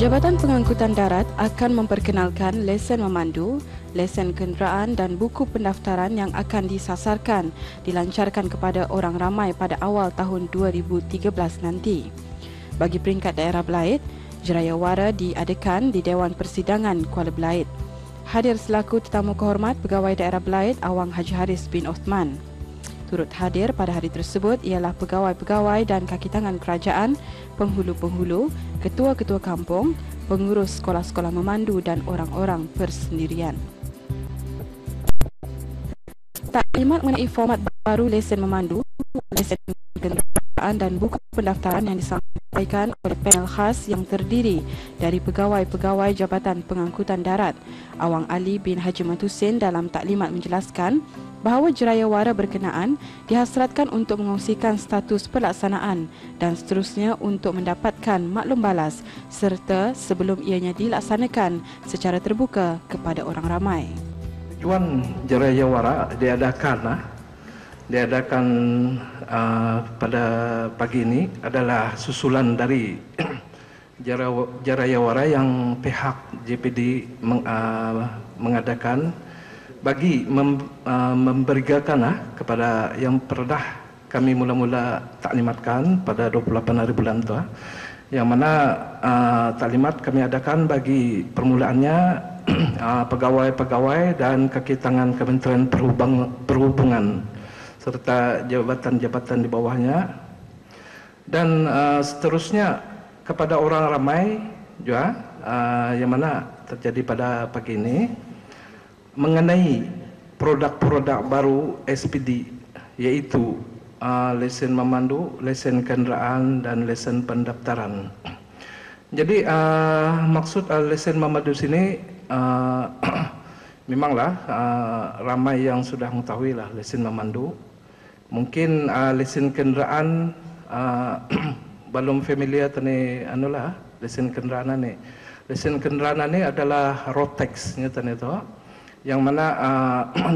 Jabatan Pengangkutan Darat akan memperkenalkan lesen memandu, lesen kenderaan dan buku pendaftaran yang akan disasarkan dilancarkan kepada orang ramai pada awal tahun 2013 nanti. Bagi peringkat daerah Belait, Jerayawara diadakan di Dewan Persidangan Kuala Belait. Hadir selaku tetamu kehormat Pegawai Daerah Belait Awang Haji Haris bin Osman. Turut hadir pada hari tersebut ialah pegawai-pegawai dan kaki tangan kerajaan, penghulu-penghulu, ketua-ketua kampung, pengurus sekolah-sekolah memandu dan orang-orang persendirian. Taklimat mengenai format baru lesen memandu, lesen kenderaan dan buku pendaftaran yang disampaikan oleh panel khas yang terdiri dari pegawai-pegawai Jabatan Pengangkutan Darat. Awang Ali bin Haji Matusin dalam taklimat menjelaskan bahawa Jerayawara berkenaan dihasratkan untuk mengongsikan status pelaksanaan dan seterusnya untuk mendapatkan maklum balas serta sebelum ianya dilaksanakan secara terbuka kepada orang ramai. Tujuan Jerayawara diadakan pada pagi ini adalah susulan dari Jerayawara yang pihak JPD mengadakan bagi memberikan kepada yang pernah kami mula-mula taklimatkan pada 28 hari bulan tu, yang mana taklimat kami adakan bagi permulaannya pegawai-pegawai dan kaki tangan Kementerian Perhubungan serta jabatan-jabatan di bawahnya, dan seterusnya kepada orang ramai juga yang mana terjadi pada pagi ini mengenai produk-produk baru SPD, iaitu lesen memandu, lesen kenderaan dan lesen pendaftaran. Jadi maksud lesen memandu sini memanglah ramai yang sudah mengetahui lah lesen memandu. Mungkin lesen kenderaan belum familiar tani lesen kenderaan ni. Lesen kenderaan ni adalah road tax nyata itu, yang mana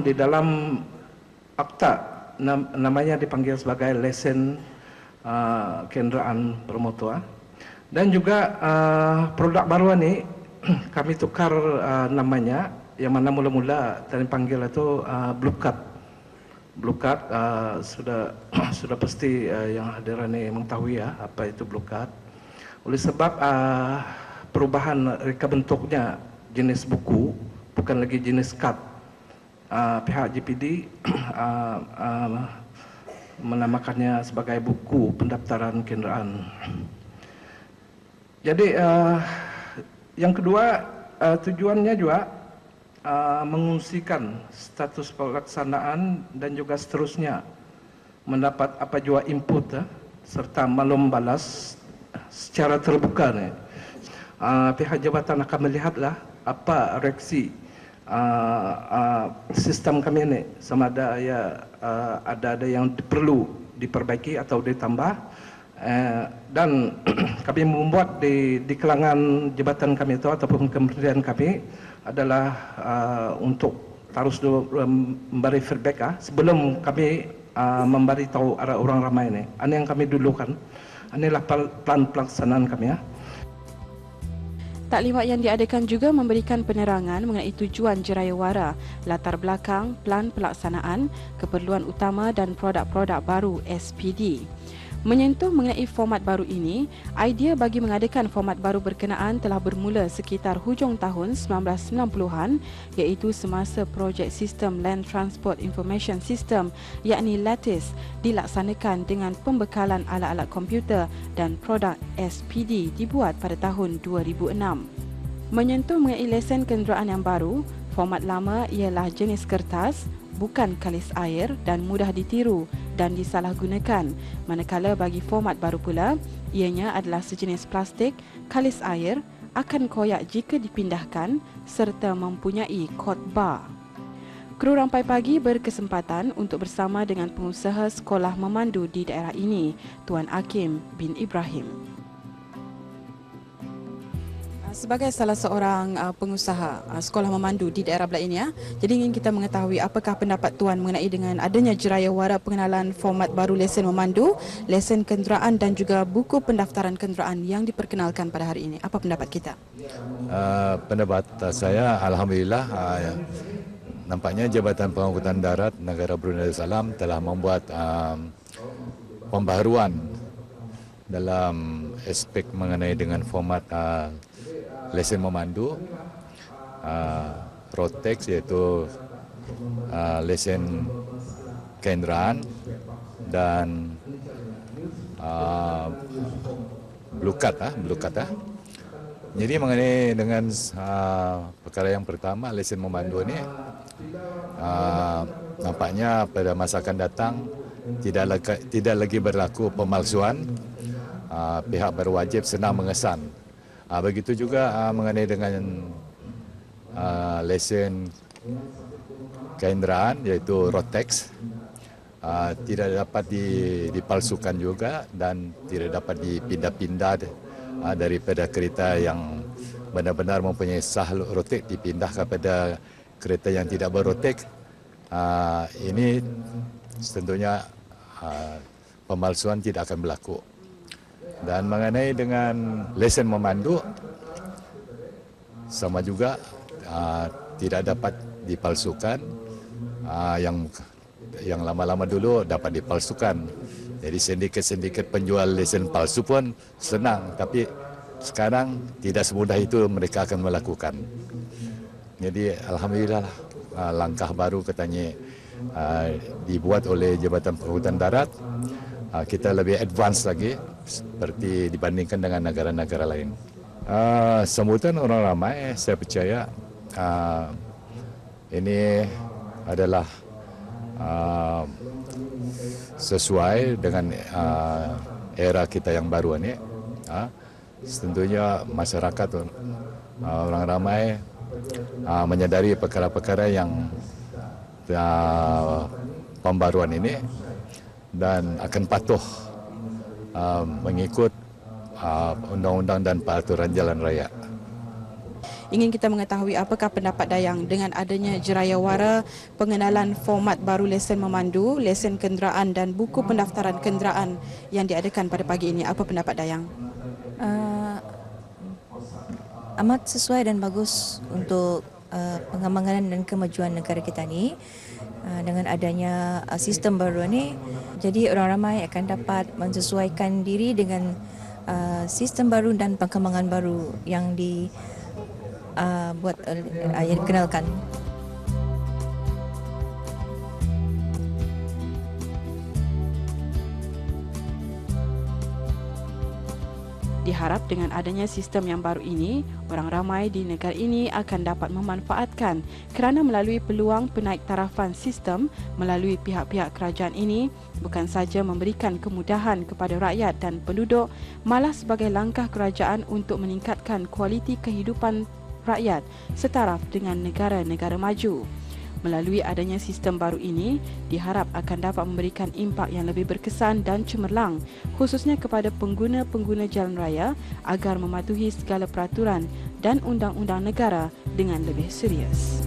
di dalam akta namanya dipanggil sebagai lesen kenderaan bermotor. Dan juga produk baru ini kami tukar namanya, yang mana mula-mula tadi panggil itu Blue Card. Blue Card sudah pasti yang hadir ini mengetahui apa itu Blue Card. Oleh sebab perubahan reka bentuknya jenis buku, bukan lagi jenis kad, pihak JPD menamakannya sebagai buku pendaftaran kenderaan. Jadi yang kedua, tujuannya juga mengungsikan status pelaksanaan dan juga seterusnya mendapat apa jua input serta maklum balas secara terbuka. Pihak jabatan akan melihatlah apa reaksi sistem kami ini, sama ada ada yang perlu diperbaiki atau ditambah, dan kami membuat di kalangan jabatan kami itu ataupun kementerian kami adalah untuk terus memberi feedback sebelum kami memberi tahu arah orang ramai ini. Ini yang kami dulukan, inilah plan pelaksanaan kami Taklimat yang diadakan juga memberikan penerangan mengenai tujuan Jerayawara, latar belakang, plan pelaksanaan, keperluan utama dan produk-produk baru SPD. Menyentuh mengenai format baru ini, idea bagi mengadakan format baru berkenaan telah bermula sekitar hujung tahun 1990-an, iaitu semasa projek sistem Land Transport Information System yakni LATIS dilaksanakan dengan pembekalan alat-alat komputer dan produk SPD dibuat pada tahun 2006. Menyentuh mengenai lesen kenderaan yang baru, format lama ialah jenis kertas, bukan kalis air dan mudah ditiru dan disalahgunakan, manakala bagi format baru pula, ianya adalah sejenis plastik, kalis air, akan koyak jika dipindahkan serta mempunyai kod bar. Kru Rampai Pagi berkesempatan untuk bersama dengan pengusaha sekolah memandu di daerah ini, Tuan Hakim bin Ibrahim. Sebagai salah seorang pengusaha sekolah memandu di daerah Belak ini, jadi ingin kita mengetahui apakah pendapat Tuan mengenai dengan adanya jerayawara pengenalan format baru lesen memandu, lesen kenderaan dan juga buku pendaftaran kenderaan yang diperkenalkan pada hari ini. Apa pendapat kita? Pendapat saya, alhamdulillah, nampaknya Jabatan Pengangkutan Darat Negara Brunei Darussalam telah membuat pembaharuan dalam aspek mengenai dengan format lesen memandu, road tax iaitu lesen kenderaan dan blue card. Jadi mengenai dengan perkara yang pertama, lesen memandu ini nampaknya pada masa akan datang tidak lagi berlaku pemalsuan. Pihak berwajib senang mengesan. Begitu juga mengenai dengan lesen kenderaan iaitu road tax, tidak dapat dipalsukan juga dan tidak dapat dipindah-pindah daripada kereta yang benar-benar mempunyai sah road tax dipindah kepada kereta yang tidak ber-road tax. Ini tentunya pemalsuan tidak akan berlaku. Dan mengenai dengan lesen memandu, sama juga tidak dapat dipalsukan. Yang lama-lama dulu dapat dipalsukan. Jadi sindiket-sindiket penjual lesen palsu pun senang, tapi sekarang tidak semudah itu mereka akan melakukan. Jadi alhamdulillah langkah baru katanya dibuat oleh Jabatan Pengangkutan Darat. Kita lebih advance lagi seperti dibandingkan dengan negara-negara lain. Sambutan orang ramai, saya percaya ini adalah sesuai dengan era kita yang baru ini. Tentunya masyarakat, orang ramai menyadari perkara-perkara yang pembaruan ini dan akan patuh mengikut undang-undang dan peraturan jalan raya. Ingin kita mengetahui apakah pendapat Dayang dengan adanya jerayawara pengenalan format baru lesen memandu, lesen kenderaan dan buku pendaftaran kenderaan yang diadakan pada pagi ini. Apa pendapat Dayang? Amat sesuai dan bagus untuk pengembangan dan kemajuan negara kita ni. Dengan adanya sistem baru ni, jadi orang ramai akan dapat menyesuaikan diri dengan sistem baru dan perkembangan baru yang yang dikenalkan. Diharap dengan adanya sistem yang baru ini, orang ramai di negara ini akan dapat memanfaatkan kerana melalui peluang penaiktarafan sistem melalui pihak-pihak kerajaan ini bukan sahaja memberikan kemudahan kepada rakyat dan penduduk, malah sebagai langkah kerajaan untuk meningkatkan kualiti kehidupan rakyat setaraf dengan negara-negara maju. Melalui adanya sistem baru ini, diharap akan dapat memberikan impak yang lebih berkesan dan cemerlang, khususnya kepada pengguna-pengguna jalan raya agar mematuhi segala peraturan dan undang-undang negara dengan lebih serius.